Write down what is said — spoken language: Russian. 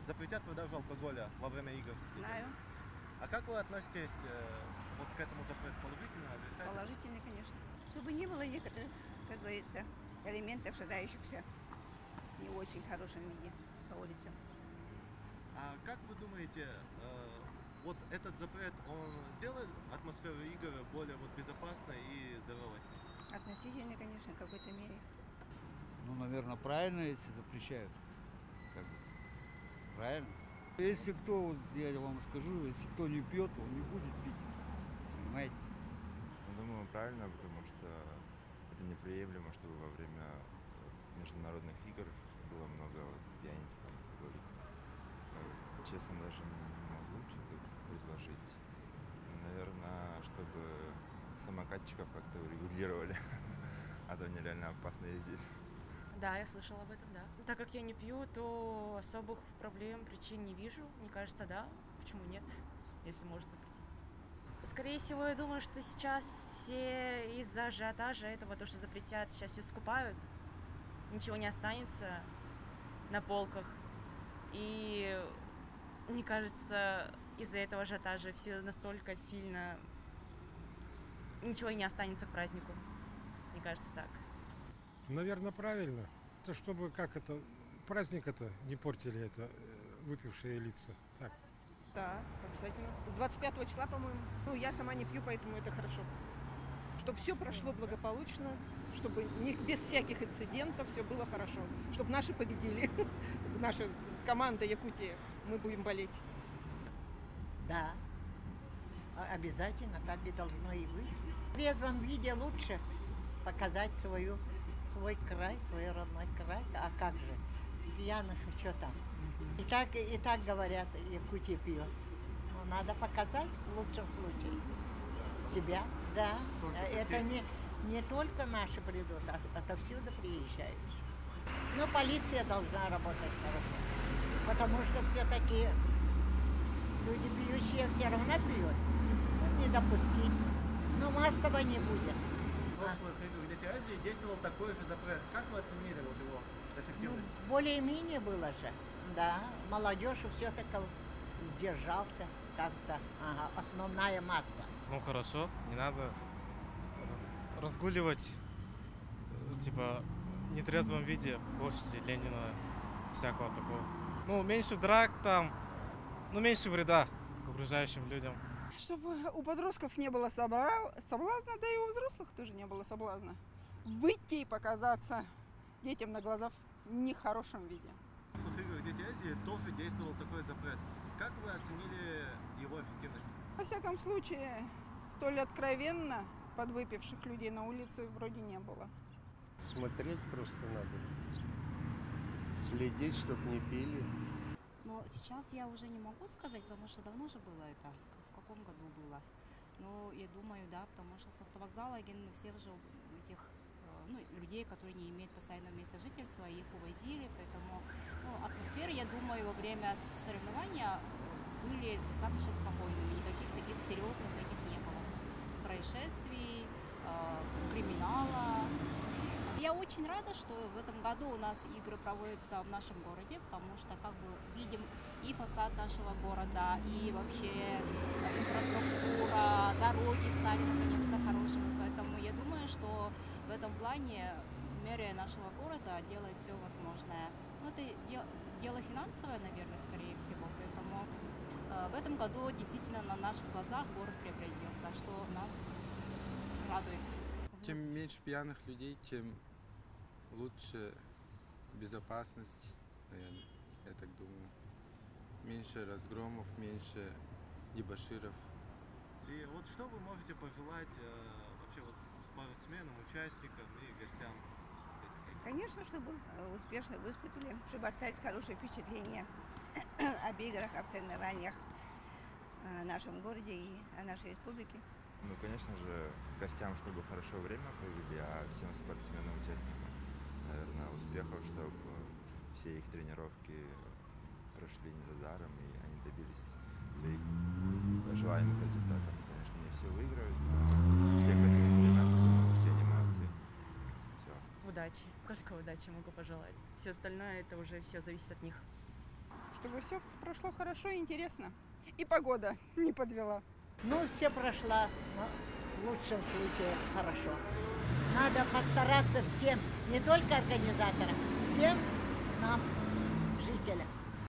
запретят продажу алкоголя во время игр. Знаю. А как вы относитесь вот к этому запрету? Положительно, отрицательно? Положительно, конечно. Чтобы не было некоторых, как говорится, элементов, шагающихся не очень хорошем виде по улицам. А как вы думаете, вот этот запрет, он сделает атмосферу игр более вот безопасной и здоровой? Относительно, конечно, в какой-то мере. Ну, наверное, правильно, если запрещают. Как бы. Правильно. Если кто, вот я вам скажу, если кто не пьет, он не будет пить. Понимаете? Думаю, правильно, потому что это неприемлемо, чтобы во время международных игр было много пьяниц там, алкоголиков. Честно, даже не могу что-то предложить. Наверное, чтобы самокатчиков как-то урегулировали, а то нереально опасно ездить. Да, я слышала об этом, да. Так как я не пью, то особых проблем, причин не вижу. Мне кажется, да. Почему нет, если можно запретить? Скорее всего, я думаю, что сейчас все из-за ажиотажа этого, то, что запретят, сейчас все скупают. Ничего не останется на полках. И мне кажется, из-за этого ажиотажа все настолько сильно... Ничего и не останется к празднику. Мне кажется, так. Наверное, правильно. То чтобы как это праздник это не портили это выпившие лица. Так. Да, обязательно. С 25 числа, по-моему. Ну, я сама не пью, поэтому это хорошо. Чтобы все прошло благополучно, чтобы без всяких инцидентов все было хорошо. Чтобы наши победили. Наша команда Якутия. Мы будем болеть. Да, обязательно, так и должно и быть. В трезвом виде лучше показать свой край, свой родной край. А как же? Пьяных, что там? И так говорят, Якутия пьет. Но надо показать в лучшем случае себя. Да, это не только наши придут, а отовсюду приезжают. Но полиция должна работать хорошо. Потому что все-таки люди пьющие все равно пьют. Не допустить. Но массово не будет. В прошлых играх Дети Азии действовал такой же запрет. Как вы оценили вот его эффективность? Ну, более-менее было же. Да, молодежь все-таки сдержался как-то. Ага, основная масса. Ну хорошо, не надо разгуливать, типа, в нетрезвом виде площади Ленина, всякого такого. Ну, меньше драк там, ну, меньше вреда к окружающим людям. Чтобы у подростков не было соблазна, да и у взрослых тоже не было соблазна. Выйти и показаться детям на глаза в нехорошем виде. В играх Дети Азии тоже действовал такой запрет. Как вы оценили его эффективность? Во всяком случае, столь откровенно подвыпивших людей на улице вроде не было. Смотреть просто надо. Следить, чтобы не пили. Но сейчас я уже не могу сказать, потому что давно же было это. В каком году было? Но я думаю, да, потому что с автовокзала всех же этих людей, которые не имеют постоянного места жительства, их увозили, поэтому атмосфера, я думаю, во время соревнования были достаточно спокойными, никаких таких серьезных этих не было. Происшествий, криминала. Я очень рада, что в этом году у нас игры проводятся в нашем городе, потому что как бы видим и фасад нашего города, и вообще инфраструктура, дороги стали наконец-то хорошими. Поэтому я думаю, что в этом плане мэрия нашего города делает все возможное. Но это дело финансовое, наверное, скорее всего. Поэтому в этом году действительно на наших глазах город преобразился, что нас радует. Чем меньше пьяных людей, тем лучше безопасность, наверное, я так думаю. Меньше разгромов, меньше дебоширов. И вот что вы можете пожелать вообще вот спортсменам, участникам и гостям этих игр? Конечно, чтобы успешно выступили, чтобы оставить хорошее впечатление об играх, об соревнованиях о нашем городе и о нашей республике. Ну, конечно же, гостям, чтобы хорошо время провели, а всем спортсменам, участникам, наверное, успехов, чтобы все их тренировки прошли не за даром, и они добились своих желаемых результатов. Конечно, не все выиграют, но все к этому стремятся, думаю, все они молодцы. Все. Удачи, только удачи могу пожелать. Все остальное, это уже все зависит от них. Чтобы все прошло хорошо и интересно. И погода не подвела. Ну, все прошла, но в лучшем случае хорошо. Надо постараться всем, не только организаторам, всем нам, жителям.